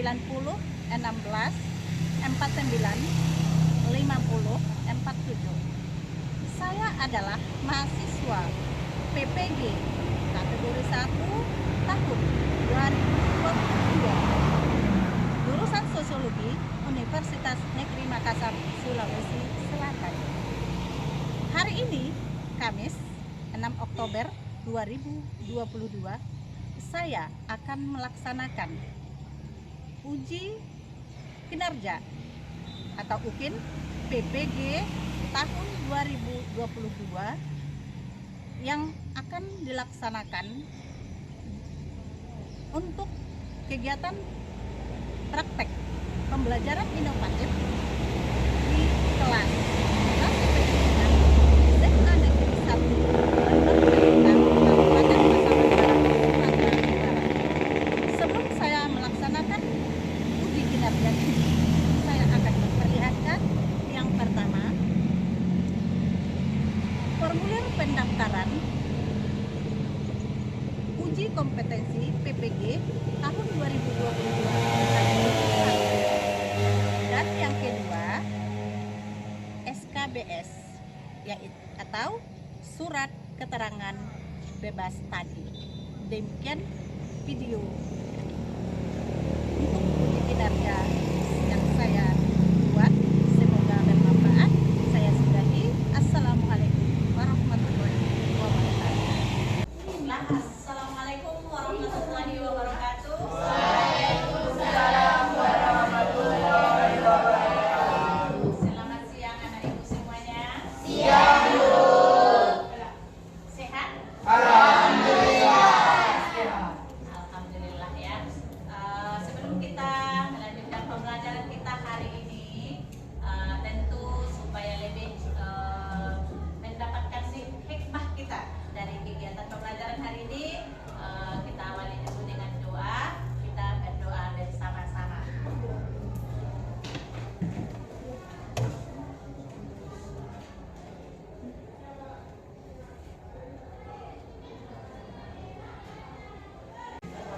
90 16 49 50 47. Saya adalah mahasiswa PPG kategori 1 tahun 2022 jurusan Sosiologi Universitas Negeri Makassar, Sulawesi Selatan. Hari ini Kamis 6 Oktober 2022 saya akan melaksanakan uji kinerja atau UKIN PPG tahun 2022 yang akan dilaksanakan untuk kegiatan praktek pembelajaran inovatif di kelas SMA Negeri 1 Kabupaten Sebelum saya melaksanakan uji kinerja ini, saya akan memperlihatkan yang pertama formulir pendaftaran uji kompetensi PPG tahun 2022 dan yang kedua SKBS yaitu atau surat keterangan bebas tadi. Demikian video untuk uji kinerja yang saya buat, semoga bermanfaat. Saya sudahi. Assalamualaikum warahmatullahi wabarakatuh. Assalamualaikum warahmatullahi wabarakatuh. Waalaikumsalam warahmatullahi wabarakatuh. Selamat siang anak ibu semuanya. Siang Bu. Sehat? Alhamdulillah. Alhamdulillah ya. Sebelum kita melanjutkan pembelajaran kita hari ini, tentu supaya lebih mendapatkan hikmah kita dari kegiatan pembelajaran hari ini, kita awali dulu dengan doa. Kita berdoa bersama-sama.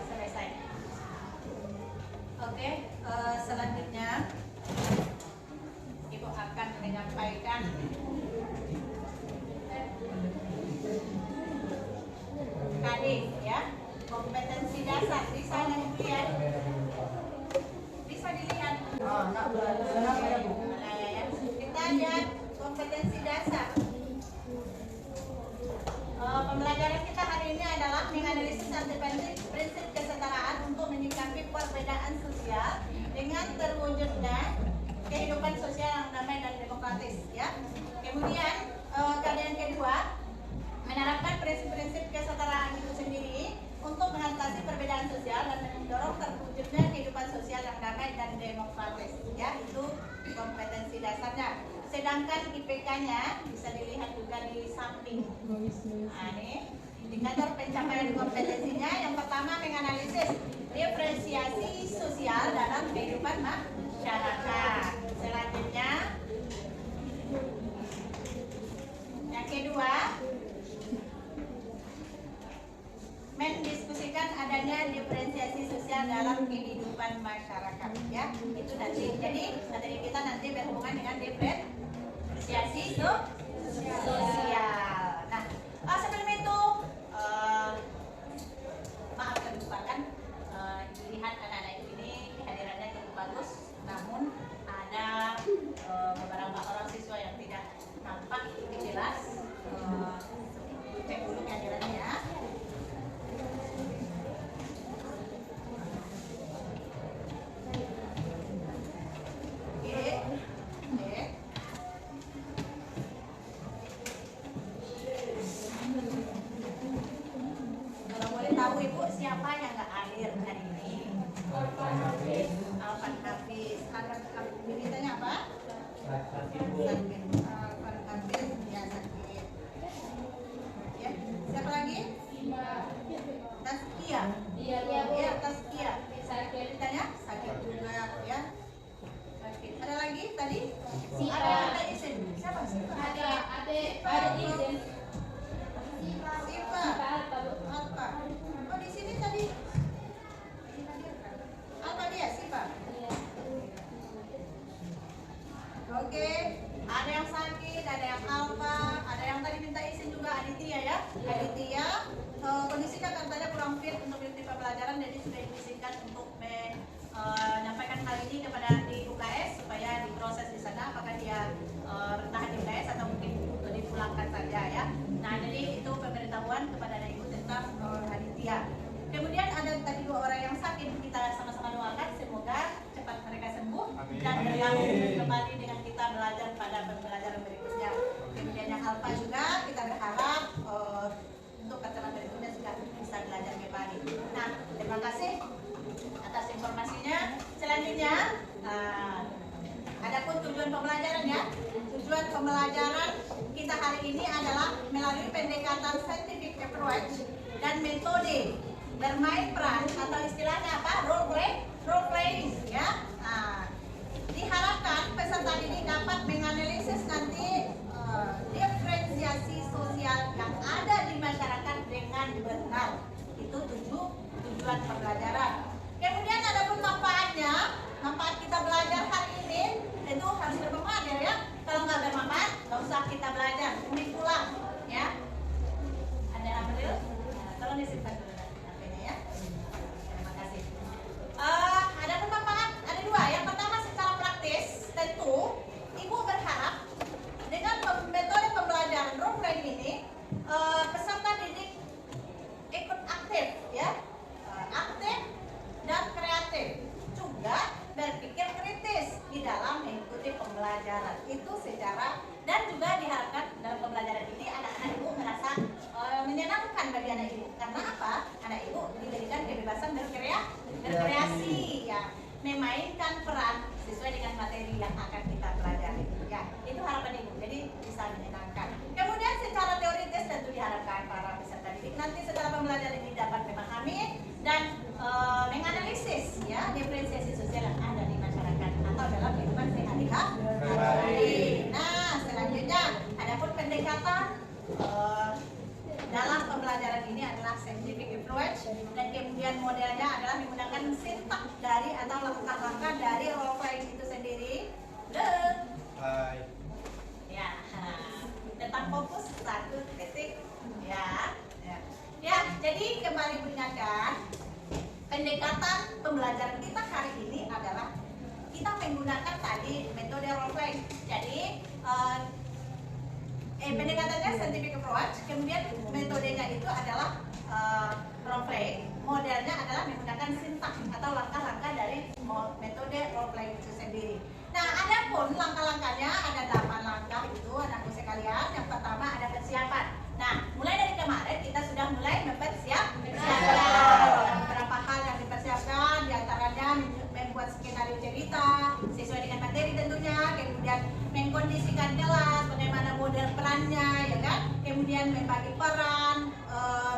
Selesai. Oke, selanjutnya Ibu akan menyampaikan KD ya, kompetensi dasar. Bisa dilihat? Bisa dilihat? Nah, ya. Kita lihat kompetensi dasar. Pembelajaran kita hari ini adalah menganalisis prinsip kesetaraan untuk menyikapi perbedaan sosial dengan terwujudnya kehidupan sosial yang damai dan demokratis ya. Kemudian yang kedua, menerapkan prinsip-prinsip kesetaraan itu sendiri untuk mengatasi perbedaan sosial dan mendorong terwujudnya kehidupan sosial yang damai dan demokratis ya. Itu kompetensi dasarnya. Sedangkan IPK-nya bisa dilihat juga di samping. Nah, ini indikator pencapaian kompetensinya. Yang pertama, menganalisis diferensiasi sosial dalam kehidupan masyarakat. Selanjutnya, yang kedua, mendiskusikan adanya diferensiasi sosial dalam kehidupan masyarakat ya. Itu nanti. Jadi materi kita nanti berhubungan dengan diferensiasi sosial. Nah, sebelum itu maaf terlupakan, lihat anak-anak ini kehadirannya cukup bagus, namun ada beberapa orang siswa yang tidak nampak jelas. Cek dulu kehadirannya ya. bergabung kembali dengan kita belajar pada pembelajaran berikutnya. Kemudian yang alfa juga kita berharap untuk pertemuan berikutnya sudah bisa belajar kembali. Nah, terima kasih atas informasinya. Selanjutnya, adapun tujuan pembelajaran ya. Tujuan pembelajaran kita hari ini adalah melalui pendekatan scientific approach dan metode bermain peran atau istilahnya apa? Role playing ya. Nah, diharapkan peserta didik dapat menganalisis nanti diferensiasi sosial yang ada di masyarakat dengan benar. Itu tujuan pembelajaran. Kemudian ada pun manfaatnya. Manfaat kita belajar hari ini itu harus bermanfaat ya. Kalau nggak bermanfaat, nggak usah kita belajar. Ini pulang ya. Ada April? Tolong disimpan dulu HP-nya ya. Terima kasih. Ada pun manfaat, ada dua. Yang pertama secara praktis, tentu Ibu berharap dengan metode pembelajaran role playing ini peserta didik ikut aktif ya, aktif dan kreatif, juga berpikir kritis di dalam mengikuti pembelajaran itu secara, dan juga diharapkan dalam pembelajaran ini anak-anak ibu merasa menyenangkan bagi anak ibu. Karena apa? Anak ibu diberikan kebebasan berkreasi ya, memainkan peran sesuai dengan materi yang akan kita pelajari ya. Itu harapan ibu, jadi bisa menyenangkan. Kemudian secara teoritis tentu diharapkan para peserta didik nanti setelah pembelajaran ini dapat memahami dan menganalisis ya diferensiasi sosial yang ada di masyarakat atau dalam kehidupan sehari-hari. Nah, selanjutnya adapun pendekatan dalam pembelajaran ini adalah scientific approach, dan kemudian modelnya adalah menggunakan sintak dari atau langkah-langkah dari role playing itu sendiri. Hai. Ya, tetap fokus satu titik ya. Ya, jadi kembali mengingatkan pendekatan pembelajaran kita hari ini adalah kita menggunakan tadi metode role play. Jadi pendekatannya scientific approach, kemudian metodenya itu adalah role play. Modelnya adalah menggunakan sintak atau langkah-langkah dari metode role play itu sendiri. Nah, ada pun langkah-langkahnya ada 8 langkah itu anakku sekalian. Yang pertama ada persiapan. Nah, mulai dari kemarin kita sudah mulai mempersiapkan beberapa hal yang dipersiapkan, diantaranya membuat skenario cerita sesuai dengan materi tentunya, kemudian mengkondisikan kelas, bagaimana model perannya, ya kan? Kemudian membagi peran,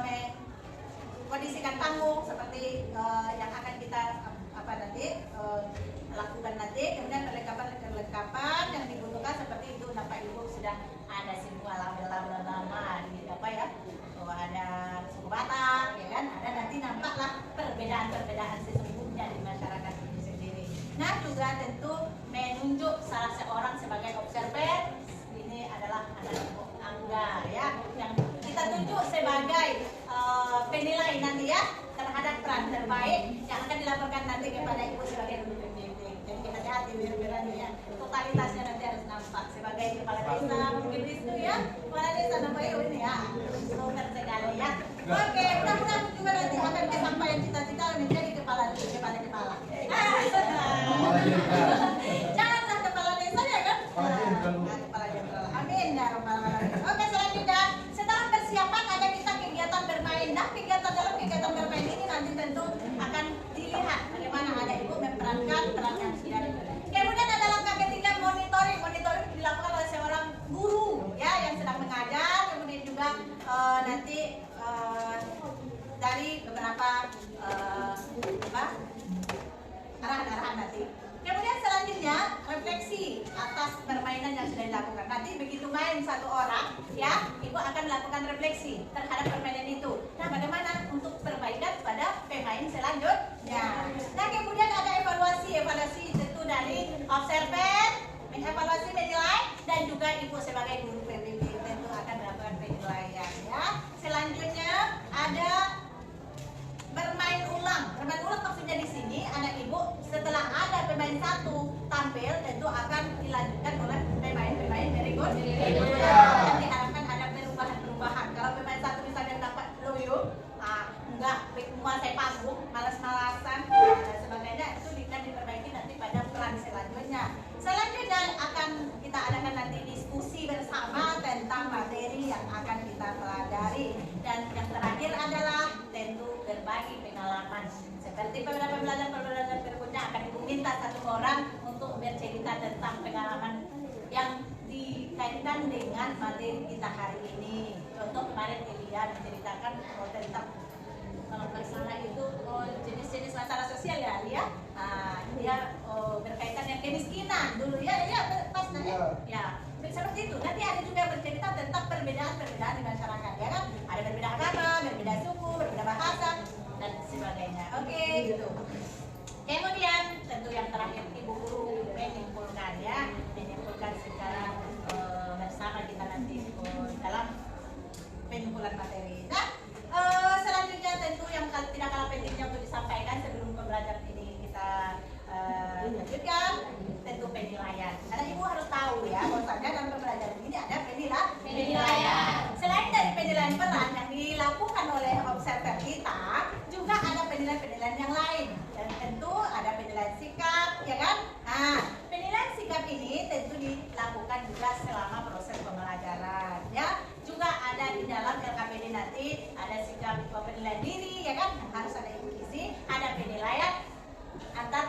mengkondisikan panggung seperti yang akan kita lakukan nanti, kemudian perlengkapan yang dibutuhkan seperti itu. Bapak Ibu sudah ada semua label-label nama di apa ya, ada suku Batak ya kan, ada nanti nampaklah perbedaan-perbedaan sesungguhnya di masyarakat itu sendiri. Nah, juga tentu menunjuk salah seorang sebagai observer. Ini adalah anak Ibu Angga ya, yang kita tunjuk sebagai penilai nanti ya terhadap peran terbaik yang akan dilaporkan nanti kepada Ibu sebagai guru pembimbing. Jadi kita lihat di biar-biarnya ya, totalitasnya nanti harus nampak sebagai kepala desa, mungkin itu ya, kepala desa namanya ini ya, super segala ya. Oke, mudah-mudahan juga nanti akan kesampaian cita-cita menjadi kepala. Janganlah kepala desa ya kan? Kepala jenderal. Amin ya rabbal alamin. Oke, selanjutnya setelah persiapan ada kita kegiatan bermain. Nah, dalam kegiatan bermain ini nanti tentu akan dilihat bagaimana ada ibu memerankan peran yang sudah diberikan. Kemudian ada langkah ketiga monitoring. Monitoring dilakukan oleh seorang guru ya yang sedang mengajar. Kemudian juga nanti dari beberapa arahan-arahan nanti. Kemudian selanjutnya refleksi atas permainan yang sudah dilakukan. Nanti begitu main satu orang, ya, ibu akan melakukan refleksi terhadap permainan itu. Nah, bagaimana untuk perbaikan pada pemain selanjutnya. Nah, kemudian ada evaluasi tentu dari observer, mengevaluasi, menilai, dan juga ibu sebagai guru pembimbing tentu akan melakukan penilaian. Ya. Selanjutnya ada bermain ulang. Bermain ulang maksudnya di sini anak ibu setelah ada pemain satu tampil tentu akan dilanjutkan oleh pemain-pemain berikutnya. Dan diharapkan ada perubahan-perubahan. Kalau pemain satu misalnya dapat loyo, enggak menguasai panggung, malas-malasan dan sebagainya, itu akan diperbaiki nanti pada peran selanjutnya. Seperti pembelajaran berikutnya akan diminta satu orang untuk bercerita tentang pengalaman yang dikaitkan dengan materi kita hari ini. Contoh kemarin Elia menceritakan tentang kalau nggak salah itu jenis-jenis masalah sosial ya, Elia. Dia berkaitan dengan kemiskinan dulu ya, pas ya. Seperti itu. Nanti ada juga bercerita tentang perbedaan-perbedaan di masyarakat, ya kan? Ada berbeda agama, berbeda suku, berbeda bahasa dan sebagainya. Oke, gitu. Kemudian tentu yang terakhir Ibu Guru menyimpulkan secara bersama kita nanti dalam penyimpulan materi. Nah, selanjutnya tentu yang tidak kalah pentingnya untuk disampaikan sebelum pembelajaran ini kita lanjutkan tentu penilaian. Karena Ibu harus tahu ya, bahwasanya dalam pembelajaran ini ada penilaian. Selain dari penilaian peran yang dilakukan oleh observer kita, juga ada penilaian-penilaian yang lain. Dan tentu ada penilaian sikap, ya kan? Nah, penilaian sikap ini tentu dilakukan juga selama proses pembelajaran, ya. Juga ada di dalam LKPD nanti ada sikap penilaian diri, ya kan? Harus ada Ibu isi, ada penilaian antar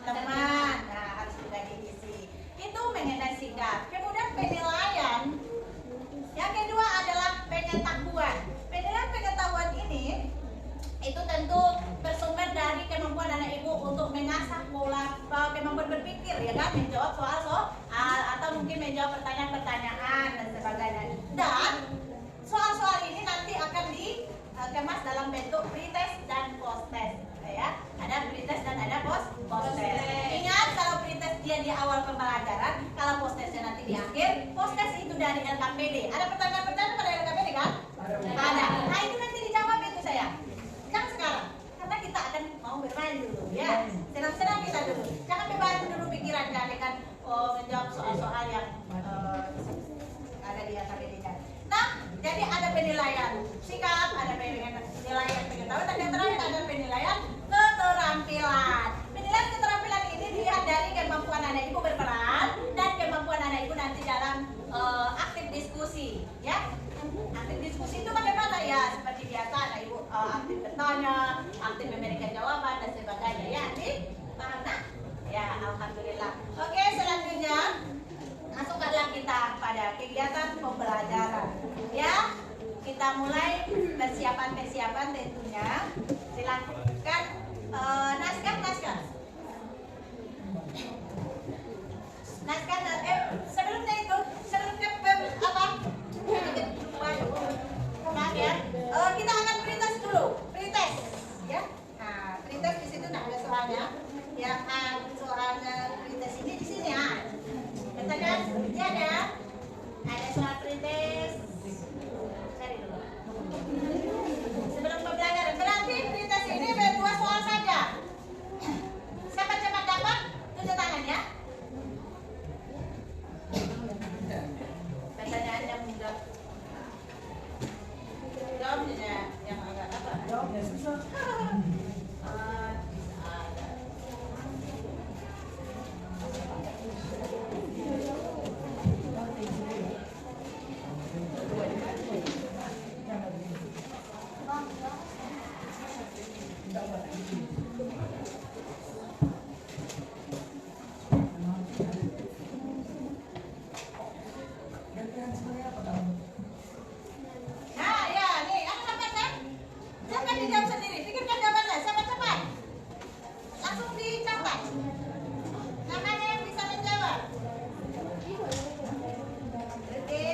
teman, nah harus juga diisi. Itu mengenai sikap. Kemudian penilaian yang kedua adalah pengetahuan. Penilaian pengetahuan ini itu tentu bersumber dari kemampuan anak Ibu untuk mengasah pola kemampuan berpikir, ya kan, menjawab soal atau mungkin menjawab pertanyaan-pertanyaan dan sebagainya. Dan soal-soal ini nanti akan dikemas dalam bentuk pretest dan post-test, ya. Ada pretest dan ada post-test. Ingat, kalau pretest dia di awal pembelajaran, kalau post-testnya nanti di akhir. Post-test itu dari LKPD. Ada pertanyaan-pertanyaan pada LKPD kan? Ada. Nah, itu nanti dijawab itu saya. Jangan sekarang, karena kita akan mau bermain dulu, ya. Senang-senang kita dulu. Jangan beban dulu pikirannya dengan menjawab soal-soal yang ada di LKPD kan. Nah, jadi ada penilaian sikap, ada penilaian pengetahuan, dan yang terakhir ada penilaian keterampilan. Penilaian keterampilan ini dilihat dari kemampuan anak Ibu berperan dan kemampuan anak Ibu nanti dalam aktif diskusi, ya. Aktif diskusi itu bagaimana ya? Seperti biasa anak Ibu aktif bertanya, aktif memberikan jawaban dan sebagainya, ya. Paham nak? Ya, alhamdulillah. Oke, selanjutnya masukkanlah kita pada kegiatan pembelajaran, ya. Kita mulai persiapan tentunya. Silakan naskah. Sebelumnya itu sebelum ke apa? Nah, ya. Kita akan pretest dulu. Pretest, ya. Nah, pretest di situ ada soalnya. Ya, soalnya pretest ini di sini ya. Pertanyaan seperti ada soal pretest. Cari dulu. Sebelum pembelajaran, berarti pretest ini berdua soal saja. Siapa cepat dapat, tunjuk tangan ya. Pertanyaan yang mudah. Jawabnya yang agak apa? Jawabnya susah. Nah, ya, nih, aku dapat kan? Siapa dijawab sendiri? Pikirkan jawabannya, siapa cepat? Langsung dicatat. Namanya yang bisa menjawab. Oke.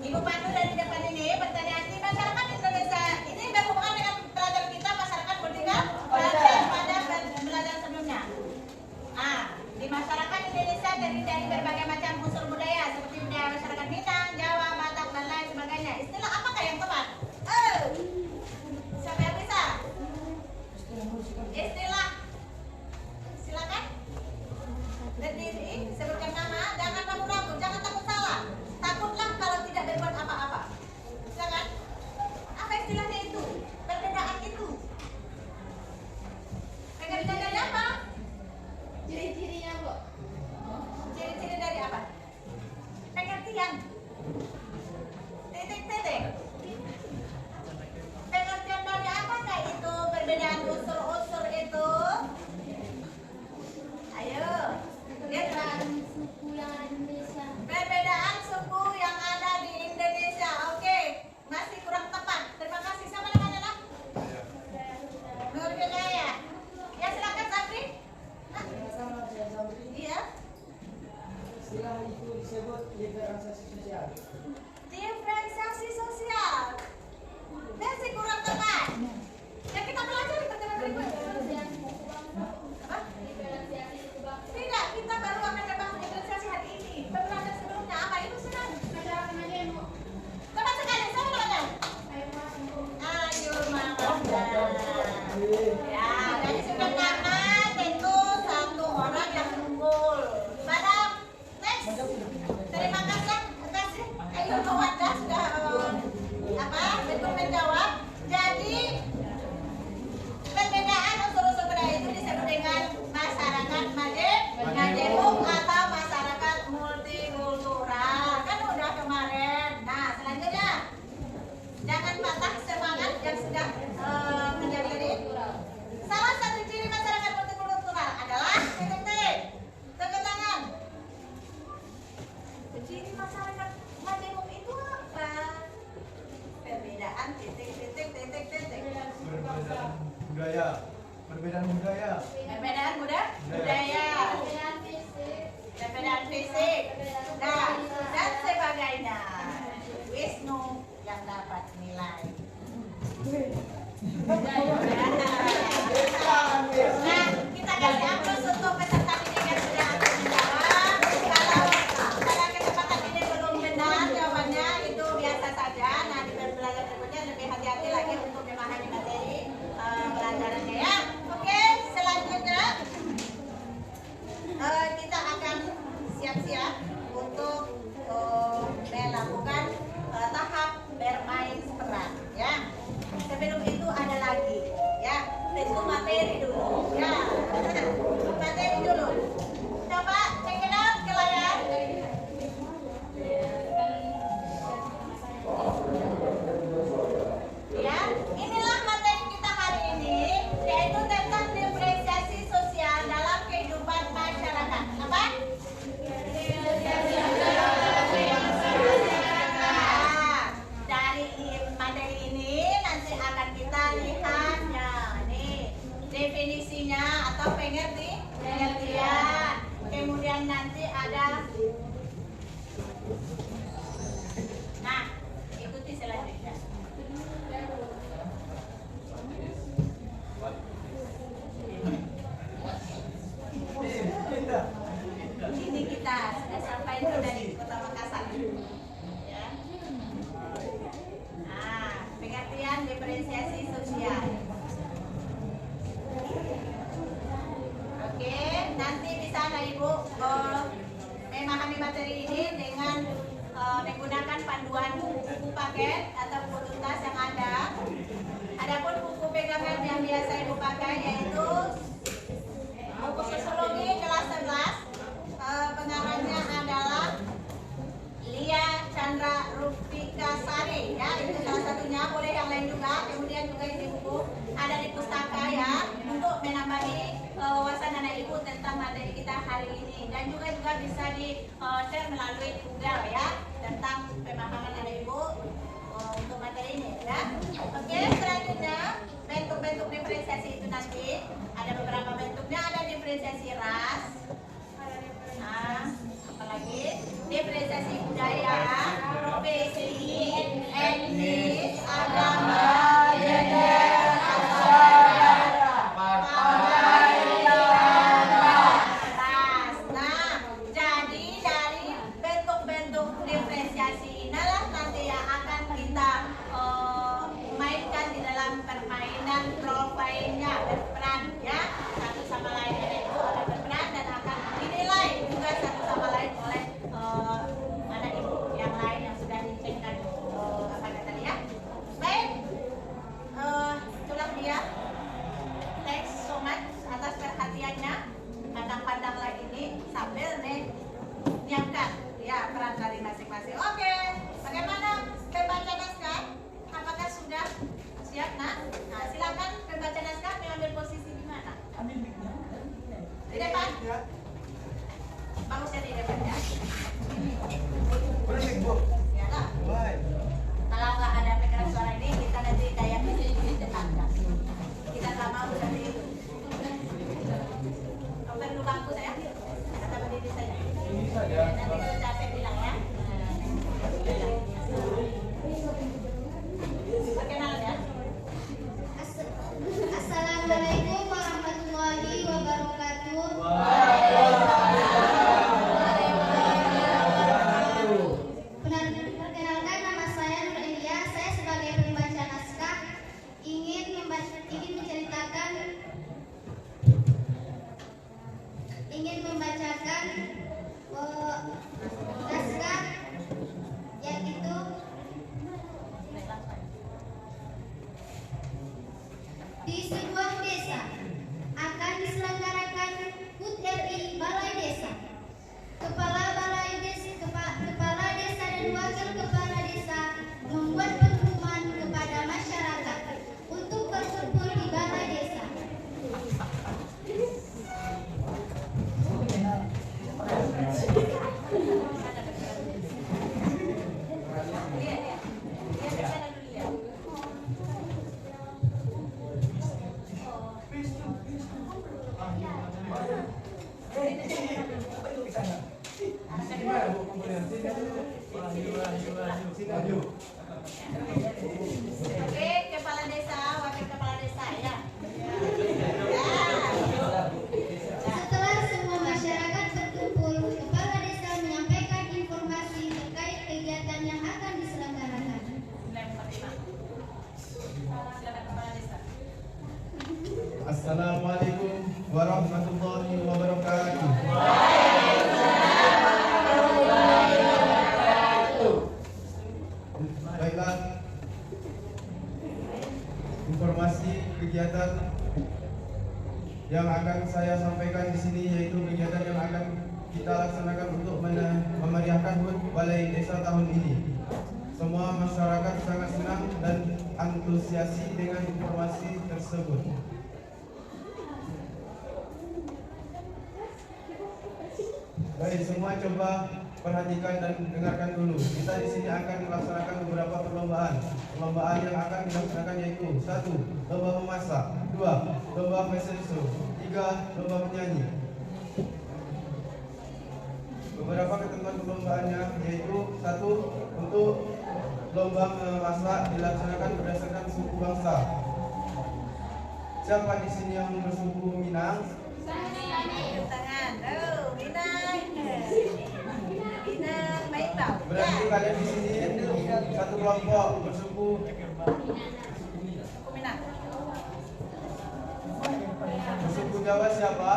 Ibu Pandu dari depan ini, pertanyaan di masyarakat Indonesia ini berhubungan dengan pelajaran kita masyarakat politika pada pelajaran sebelumnya. Di masyarakat Indonesia terdiri dari berbagai macam unsur budaya seperti budaya masyarakat Minang, Jawa, Batak, dan lain sebagainya. Istilah apakah yang tepat? Siapa yang bisa? Istilah. Silakan. Berdiri, sebutkan nama, jangan ragu-ragu, jangan takut salah. Takutlah kalau tidak berbuat apa-apa. Silakan. Apa istilahnya itu? Perbedaan itu. Perbedaan dari apa? Ciri-cirinya, Bu. Ciri-ciri dari apa? Pengertian. Titik-titik. Pengertian dari Diferensiasi sosial. Masih kurang tepat. Yang kita pelajari pertemuan berikutnya. Apa? Tidak, kita baru akan dapat diferensiasi hari ini. Pembelajaran sebelumnya apa itu sudah? Tepat sekali, sama namanya. Ayo mama. Ya, dari sudah nama tentu satu orang yang unggul. Madam, next. Terima kasih. Ayo Wadah sudah betul menjawab. Jadi perbedaan unsur-unsur budaya itu disebut dengan masyarakat majemuk atau masyarakat multikultural. Kan udah kemarin. Nah, selanjutnya jangan patah semangat yang sudah menjadi. Salah satu ciri masyarakat multikultural adalah titik-titik. Tepuk tangan. Ciri masyarakat majemuk itu apa? Perbedaan titik-titik. Perbedaan budaya. Perbedaan budaya. Perbedaan fisik. Dan sebagainya. Wisnu yang dapat nilai. Nah, kita kasih aplaus untuk peserta didik yang sudah menjawab. Kalau kesempatan ini belum benar jawabannya, itu biasa saja. Nah, di pembelajaran berikutnya lebih hati-hati lagi untuk memahami materi pelajarannya ya. Oke, selanjutnya kita akan siap-siap untuk melakukan tahap bermain peran ya. Sebelum itu ada lagi ya, tentu materi dulu ya. Materi dulu. Coba check it out ke layar. Ya, inilah materi kita hari ini, yaitu tentang diferensiasi sosial dalam kehidupan masyarakat. Apa? Dari materi ini nanti akan kita lihat ya, nih definisinya atau pengertian. Kemudian nanti ada. Nah, ikuti selanjutnya. Ini kita sudah sampai itu dari Kota Makassar. Ya. Nah, pengertian diferensiasi sosial. Oke, nanti bisa Anak Ibu memahami materi ini dengan menggunakan panduan buku paket atau buku tuntas yang ada. Adapun buku pegangan yang biasa Ibu pakai yaitu buku sosiologi kelas 11. Pengarangnya adalah Lia Chandra Rufika Sari ya, itu salah satunya, boleh yang lain juga. Kemudian juga ini buku ada di pustaka ya, untuk menambahi wawasan anak ibu tentang materi kita hari ini, dan juga bisa di share melalui Google ya, tentang pemahaman anak ibu untuk materi ini ya. Oke, selanjutnya bentuk-bentuk diferensiasi itu nanti ada beberapa bentuknya. Ada diferensiasi ras, apalagi diferensiasi budaya, profesi, etnis, agama, gender, partai, ras. Nah, jadi dari bentuk-bentuk diferensiasi inilah nanti yang akan kita mainkan di dalam permainan profilnya, berperan ya, satu sama lain itu akan berperan dan akan dinilai juga satu sama lain oleh anak ibu yang lain yang sudah dicekkan apa tadi ya. Baik, itulah dia. Thanks so much atas perhatiannya. Pandang-pandanglah ini sambil menyiapkan ya peran dari masing-masing. Oke, bagaimana pembaca naskah? Apakah sudah siap? Nah, silakan pembaca naskah mengambil posisi di mana? Di depan. Bagusnya di depan ya. Ya lah. Kalau nggak ada pengeras suara ini, kita nanti kayak di depan kan. Kita nggak mau dari itu. Kamu perlu bangku saya? Kata berdiri saja. Nanti kalau capek bilang ya. ingin membacakan naskah yaitu di sebuah desa akan diselenggarakan HUT RI Balai Desa. Kepala desa dan wakil kepala desa membuat pengumuman kepada masyarakat untuk berkumpul di balai desa. Oke, kepala desa, wakil kepala desa ya. Setelah semua masyarakat berkumpul, kepala desa menyampaikan informasi terkait kegiatan yang akan diselenggarakan. Silakan kepala desa. Assalamualaikum warahmatullahi wabarakatuh. Baiklah, informasi kegiatan yang akan saya sampaikan di sini yaitu kegiatan yang akan kita laksanakan untuk memeriahkan HUT Balai Desa tahun ini. Semua masyarakat sangat senang dan antusiasi dengan informasi tersebut. Baik, semua coba perhatikan dan dengarkan dulu. Kita di sini akan melaksanakan beberapa perlombaan. Perlombaan yang akan dilaksanakan yaitu 1. Lomba memasak, 2. Lomba fashion show, 3. Lomba menyanyi. Beberapa ketentuan perlombaannya yaitu 1. Untuk lomba memasak dilaksanakan berdasarkan suku bangsa. Siapa di sini yang bersuku Minang? Tangan. Oh, Minang. Minang, baik tau. Berarti kalian di sini satu kelompok bersuku Minang. bersuku Jawa siapa?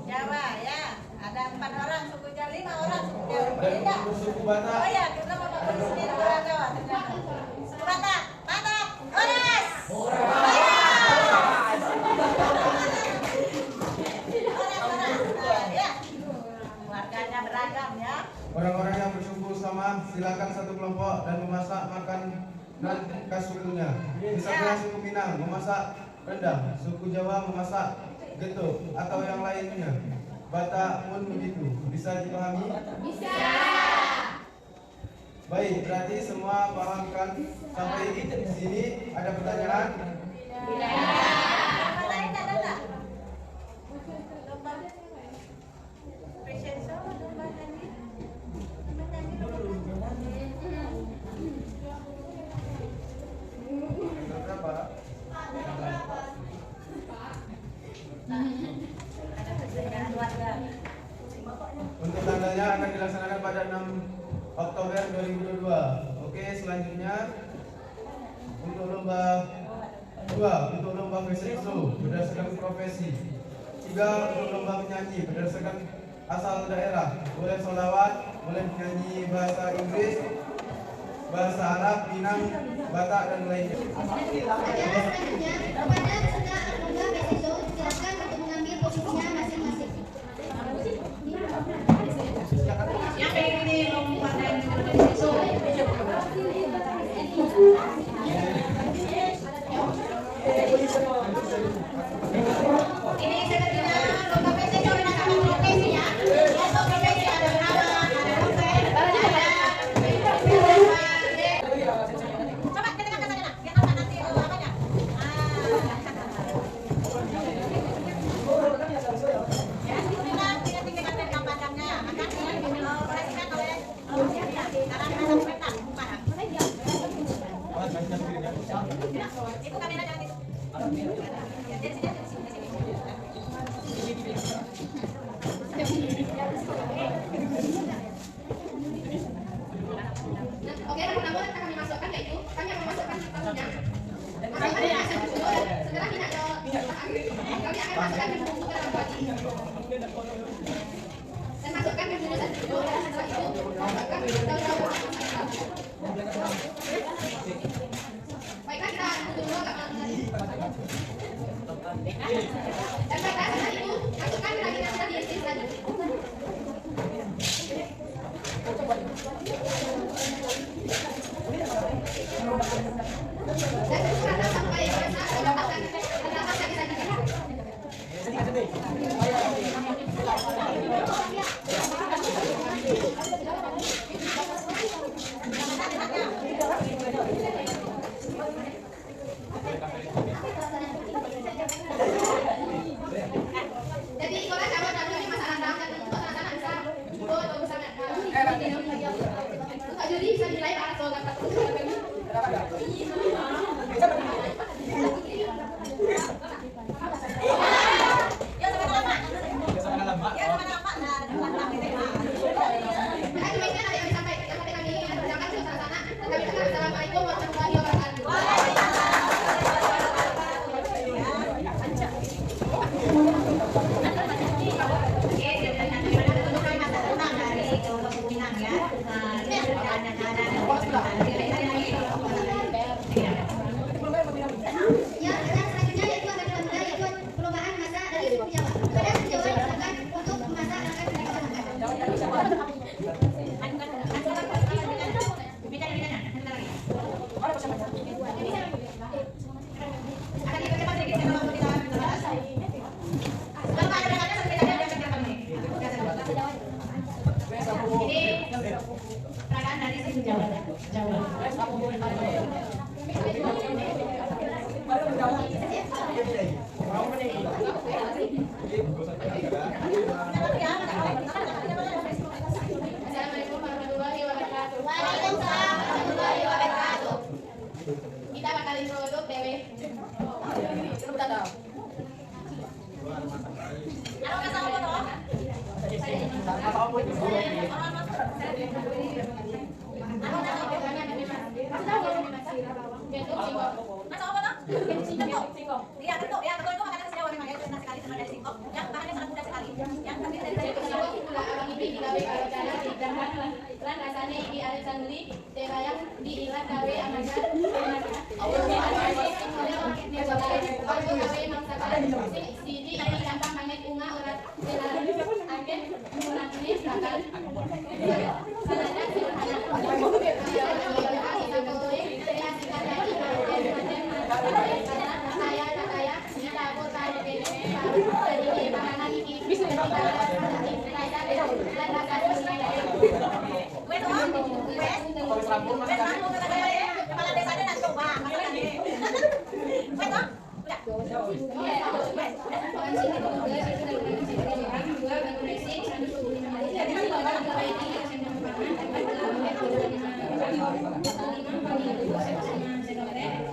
Jawa ya. Ada 4 orang suku Jawa, 5 orang suku Jawa. Dan Beda. bersuku Batak. Oh ya, kita mau di sini orang Jawa ternyata. Suku Batak, Batak, Oras. Ya. Warganya beragam ya. Orang-orang yang bersuku sama silakan satu kelompok dan memasak makan dan khas sukunya. Misalnya suku Minang memasak rendang, suku Jawa memasak getuk atau yang lainnya. Batak pun begitu. Bisa dipahami? Bisa. Baik, berarti semua paham kan sampai di sini? Ada pertanyaan? Lomba lain ada tak? Lomba fashion show, lomba nyanyi. Lomba nyanyi, lomba nyanyi. Berapa? Ada pertanyaan warga. Untuk tanggalnya akan dilaksanakan pada 6 Oktober 2022. Oke, selanjutnya untuk lomba 2 untuk lomba fashion show berdasarkan profesi. 3 untuk lomba menyanyi berdasarkan asal daerah. Boleh sholawat, boleh menyanyi bahasa Inggris, bahasa Arab, Minang, Batak dan lainnya. Acara selanjutnya kepada peserta lomba fashion show silakan untuk mengambil posisinya masing-masing. Yang ini lomba dan fashion show. Ini sebenarnya lomba fashion show dengan nama profesi ya. Untuk profesi ada nama, ada dosen, coba kita ke sana, biar apa nanti apanya. Ya, kita tinggal kampanye akan dioperasikan oleh karena petak bukan. Itu kamera jangan itu. Dari sini. Oke, namun kami masukkan yaitu kami akan memasukkan tamunya. Setelah kita kami akan masukkan ke buku orang tua ini. Dan masukkan ke jurusan itu. Setelah itu, masukkan ke tahu-tahu. Baiklah, kita tunggu agak lama lagi. Dan baiklah, setelah itu, masukkan lagi yang sudah diisi tadi. Dan karena sampai biasa, tambahkan lagi. Jadi kalau kamu ini masalah dalam dan itu anak-anak bisa buat bersama. Jadi bisa nilai atau dapat Assalamualaikum warahmatullahi wabarakatuh. Ya, dan selanjutnya yaitu akan dilakukan yaitu perlombaan masak dari suku Jawa. Kepada suku Jawa disilakan untuk memasak akan dilakukan. Peragaan dari suku Jawa. Assalamualaikum warahmatullahi wabarakatuh. Waalaikumsalam warahmatullahi wabarakatuh. Kita bakal introduk BW. Iya betul itu makanan khas Jawa memang ya, enak sekali sama dari singkong. Yang bahannya sangat mudah sekali. Yang terdiri dari Abang ini digawe karo cara diidamkan lan rasane iki arep sanuli terayang diilat gawe amagan. Aku gawe masakan sing siji iki gampang banget unga ora tenan akeh ngurangne bakal. Sanada sederhana. Saya dapur karo dene dari makanan iki bisa kepala desanya nak coba masakan ini.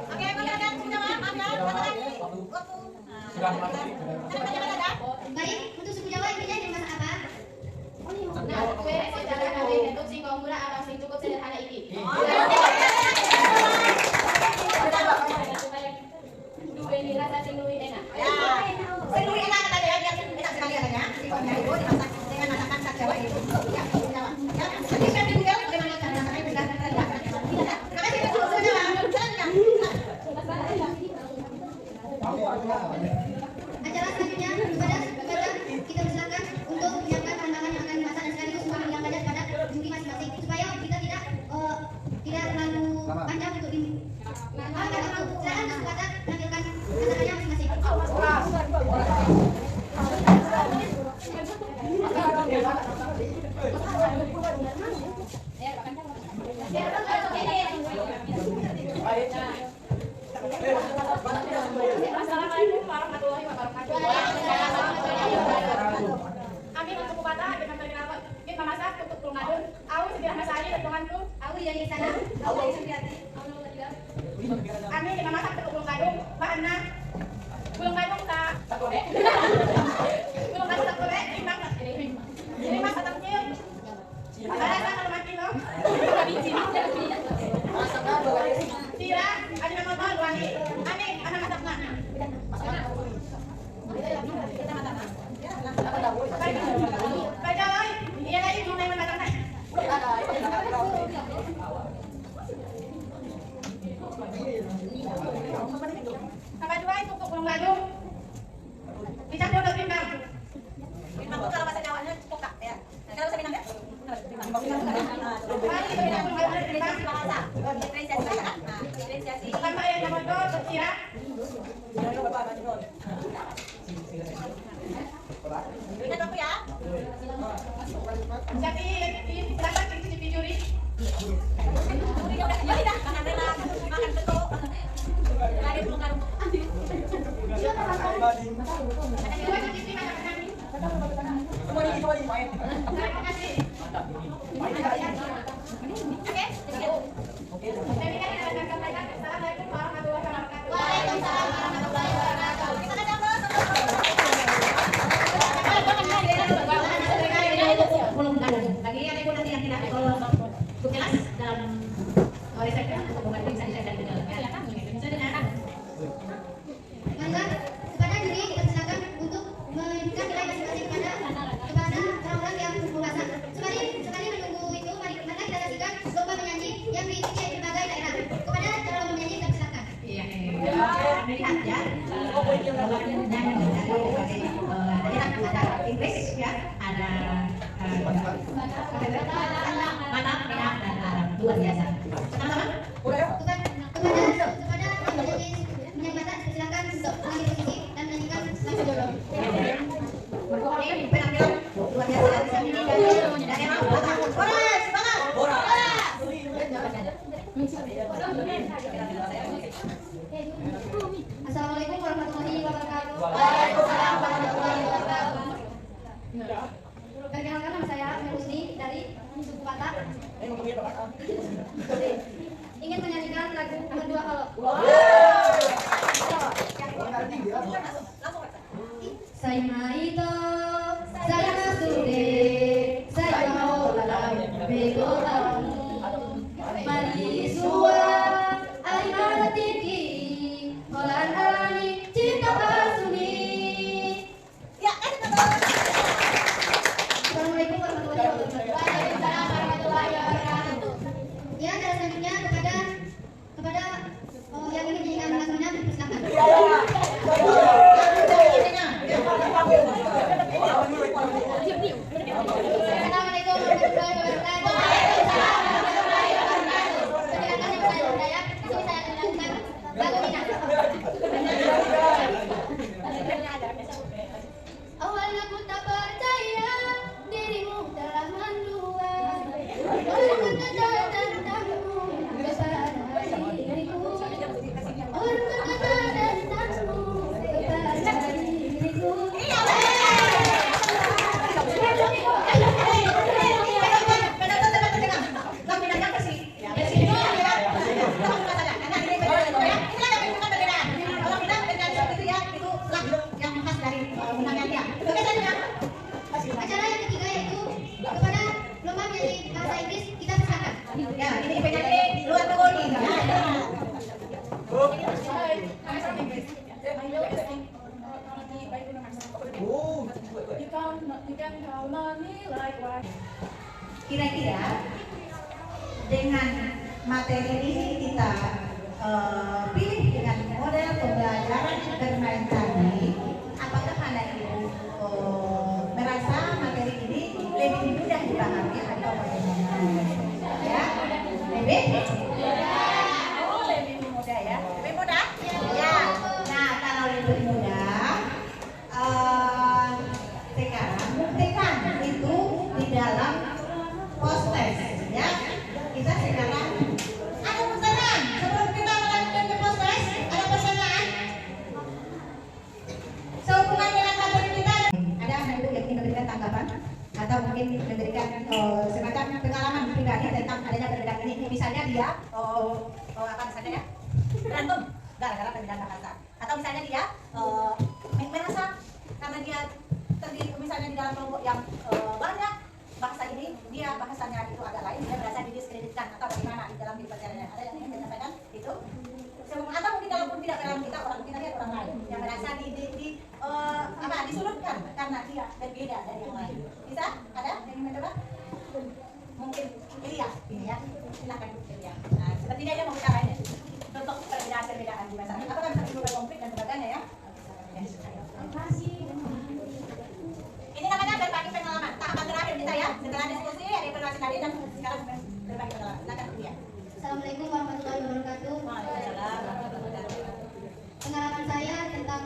Oke, makan sudah maaf ya. Baik, untuk suku Jawa intinya dimasak apa? Nah, kue secara gawe bentuk singkong murah atau sing cukup sederhana iki. Duweni rasa sing luwih enak. Ya, sing luwih enak katanya ya, biar enak sekali katanya. Singkongnya itu dimasak dengan masakan khas Jawa itu. Ya, Jawa. Ya, nanti saya tinggal bagaimana cara masaknya sudah ada. Karena kita suku Jawa, jalan. Acara selanjutnya kepada kita persilakan untuk menyiapkan bahan-bahan yang akan dimasak dan sekaligus menghilangkannya kepada juri masing-masing supaya kita tidak terlalu panjang untuk ini. Silakan masuk kata menampilkan masakannya masing-masing. Assalamualaikum warahmatullahi wabarakatuh. Kami untuk kupata dengan perkenalkan kita masak untuk Ramadan. Aku segera masaknya dan Tuhanku. Aku yang di sana. Aku yang sendiri. Ingat aku ya. Jadi ini berapa cicipi juri? Juri udah jadi dah. Makan rela, makan betul. Lari belum karung. Ada dua cicipi makan kami. Terima kasih. Oke. Kami kan akan sampaikan. Assalamualaikum warahmatullahi wabarakatuh. Waalaikumsalam warahmatullahi wabarakatuh. Kita ada apa? Lagi ada yang nanti yang tidak jelas dalam risetnya untuk membantu bisa disesuaikan dengan bisa dengar. Maka kepada juri kita silakan untuk menunjukkan nilai masing-masing kepada orang-orang yang memasak. Sekali menunggu itu, maka kita saksikan lomba menyanyi yang diikuti berbagai daerah. Kepada calon menyanyi kita silakan. Iya, melihat ya. Ada Inggris ya, ada mana dan luar biasa. Kepada menyanyi masak silakan untuk mengambil posisi dan menyanyikan lagu. Ini penampilan luar biasa bisa menyanyi dari Assalamualaikum warahmatullahi wabarakatuh. Waalaikumsalam warahmatullahi wabarakatuh. Perkenalkan, nama saya Melusni dari suku Batak. Ingin menyanyikan lagu Berdua Kalau. Saya Maito, saya Sude, saya mau lalang bego tamu. Mari sua, aina tiki, holan alani, cinta pasuni. Ya, betul. Assalamualaikum warahmatullahi wabarakatuh. Waalaikumsalam warahmatullahi wabarakatuh. Ya, dan selanjutnya kepada yang ingin menyanyikan lagunya dipersilakan. Assalamualaikum warahmatullahi wabarakatuh. Perkenalkan, nama saya Hidayah. Di sini saya akan melanjutkan lagu Nina. Awalnya ku tak percaya dirimu telah mendua. Orang berkata tentangmu kepada diriku. Orang berkata tentangmu kepada diriku. Acara yang ketiga yaitu kepada lomba menyanyi bahasa Inggris, kita persilakan. Ya, ini penyanyi luar negeri. Kira-kira dengan materi ini kita pilih dengan model pembelajaran bermain tadi, apakah Anda Ibu merasa materi ini lebih mudah dipahami atau bagaimana? Ya, lebih mudah ya. Lebih mudah? Ya, nah kalau lebih mudah, sekarang buktikan itu di dalam post-test ya. Kita sekarang ada pertanyaan sebelum kita melanjutkan ke post-test, ada pertanyaan. Sehubungan dengan materi kita ada Ibu yang ingin memberikan tanggapan atau mungkin memberikan semacam pengalaman pribadi tentang adanya perbedaan ini. Misalnya dia apa misalnya ya? Berantem gara-gara perbedaan bahasa. Atau misalnya dia merasa karena dia terdiri misalnya di dalam kelompok yang banyak bahasa ini, dia bahasanya itu agak lain, dia merasa didiskreditkan atau bagaimana di dalam pelajarannya. Ada yang ingin disampaikan itu? Atau mungkin kalaupun tidak dalam kita lihat orang lain yang merasa disulutkan karena dia berbeda dari yang lain. Bisa? Ada yang ingin mencoba? Mungkin Ilya ini ya. Silakan Ilya. Nah, sepertinya dia mau bicara ini untuk perbedaan di masyarakat. Apakah bisa menimbulkan konflik dan sebagainya ya? Ini namanya berbagi pengalaman. Tahapan terakhir kita ya. Setelah diskusi, ada evaluasi tadi dan sekarang berbagi pengalaman. Silakan Ilya. Assalamualaikum warahmatullahi wabarakatuh. Waalaikumsalam warahmatullahi wabarakatuh. Pengalaman saya tentang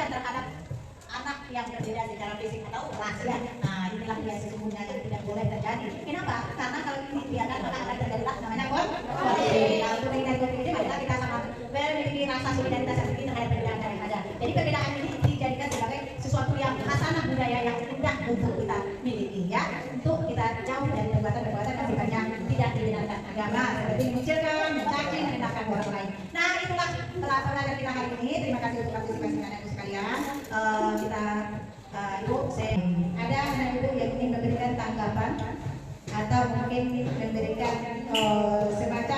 terhadap anak yang berbeda secara fisik atau ras ya. Nah, inilah dia sesungguhnya yang tidak boleh terjadi. Kenapa? Karena kalau ini dibiarkan maka akan terjadilah namanya konflik. Nah, untuk menghindari konflik ini marilah kita sama memiliki rasa solidaritas yang tinggi terhadap perbedaan yang ada. Jadi perbedaan ini dijadikan sebagai sesuatu yang hasanah budaya yang indah untuk kita miliki ya. Untuk kita jauh dari perbuatan-perbuatan yang sifatnya tidak dibenarkan agama seperti mengucilkan, mencaci, merendahkan orang lain. Nah, itulah telah pelajaran kita hari ini. Terima kasih untuk partisipasi anakku sekalian. Kita Ibu, ada anak ibu yang ingin memberikan tanggapan atau mungkin memberikan semacam